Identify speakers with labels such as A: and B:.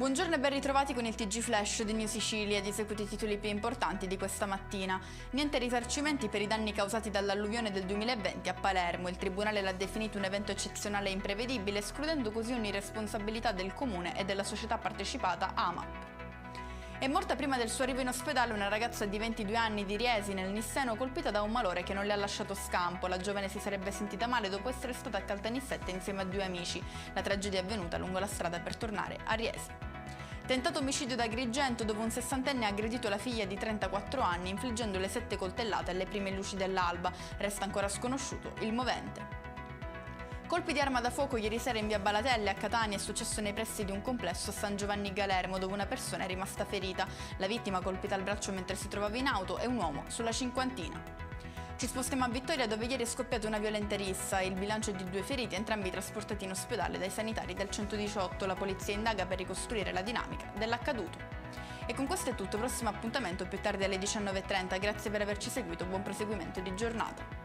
A: Buongiorno e ben ritrovati con il TG Flash di New Sicilia ed eseguiti i titoli più importanti di questa mattina. Niente risarcimenti per i danni causati dall'alluvione del 2020 a Palermo. Il Tribunale l'ha definito un evento eccezionale e imprevedibile, escludendo così un'irresponsabilità del Comune e della società partecipata AMAP. È morta prima del suo arrivo in ospedale una ragazza di 22 anni di Riesi, nel Nisseno, colpita da un malore che non le ha lasciato scampo. La giovane si sarebbe sentita male dopo essere stata a Caltanissette insieme a due amici. La tragedia è avvenuta lungo la strada per tornare a Riesi. Tentato omicidio da Agrigento, dove un sessantenne ha aggredito la figlia di 34 anni, infliggendole 7 coltellate alle prime luci dell'alba. Resta ancora sconosciuto il movente. Colpi di arma da fuoco ieri sera in via Balatelle a Catania è successo nei pressi di un complesso a San Giovanni Galermo, dove una persona è rimasta ferita. La vittima, colpita al braccio mentre si trovava in auto, è un uomo sulla cinquantina. Ci spostiamo a Vittoria, dove ieri è scoppiata una violenta rissa. Il bilancio è di 2 feriti, entrambi trasportati in ospedale dai sanitari del 118. La polizia indaga per ricostruire la dinamica dell'accaduto. E con questo è tutto, prossimo appuntamento più tardi alle 19:30. Grazie per averci seguito, buon proseguimento di giornata.